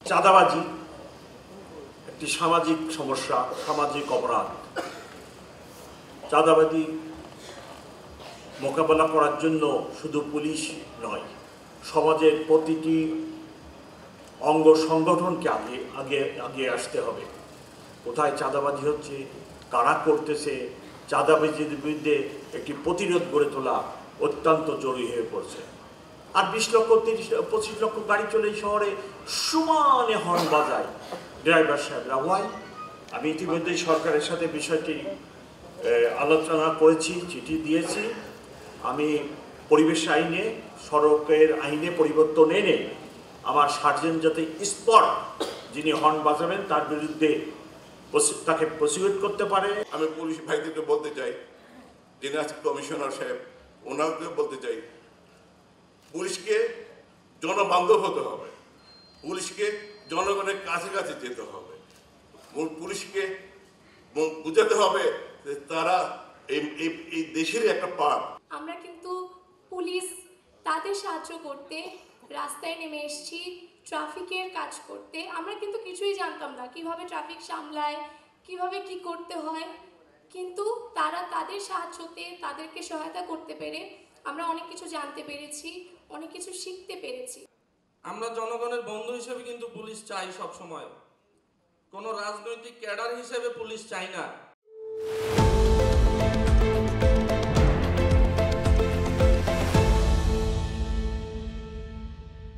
চাঁদাবাজি একটি সামাজিক সমস্যা, সামাজিক অপরাধ। চাঁদাবাজি মোকাবেলা করার জন্য শুধু পুলিশ নয়, সমাজের প্রতিটি অঙ্গ সংগঠনকে আগে আসতে হবে। কোথায় চাঁদাবাজি হচ্ছে, কারা করতেছে, চাঁদাবাজির বিরুদ্ধে একটি প্রতিরোধ গড়ে তোলা অত্যন্ত জরুরি হয়ে পড়ছে। আর 20 লক্ষ 25 লক্ষ গাড়ি চলে এই শহরে, সমানে হর্ন বাজায় ড্রাইভার সাহেবরা। হয় আমি ইতিমধ্যেই সরকারের সাথে বিষয়টি আলোচনা করেছি, চিঠি দিয়েছি। আমি পরিবেশ আইনে, সড়কের আইনে পরিবর্তন এনে আমার সার্জেন্ট যাতে স্পট যিনি হর্ন বাজাবেন তার বিরুদ্ধে তাকে প্রসিকিউট করতে পারে। আমি পুলিশ ভাইদেরকে বলতে চাই, যিনি আজকে কমিশনার সাহেব, ওনাকে বলতে চাই, পুলিশকে জনবান্ধব হতে হবে, পুলিশকে জনগণের কাছে কাছে যেতে হবে, পুলিশকে বুঝাতে হবে যে তারা এই দেশের একটা পার্ট। আমরা কিন্তু পুলিশ তাদের সাহায্য করতে রাস্তায় নেমে এসেছি, ট্রাফিকের কাজ করতে। আমরা কিন্তু কিছুই জানতাম না কিভাবে ট্রাফিক সামলায়, কিভাবে কি করতে হয়, কিন্তু তারা তাদের সাহায্যতে, তাদেরকে সহায়তা করতে পেরে আমরা অনেক কিছু জানতে পেরেছি, অনেক কিছু শিখতে পেরেছি। আমরা জনগণের বন্ধু হিসেবে কিন্তু পুলিশ চাই সব সময়, কোনো রাজনৈতিক ক্যাডার হিসেবে পুলিশ চাই না।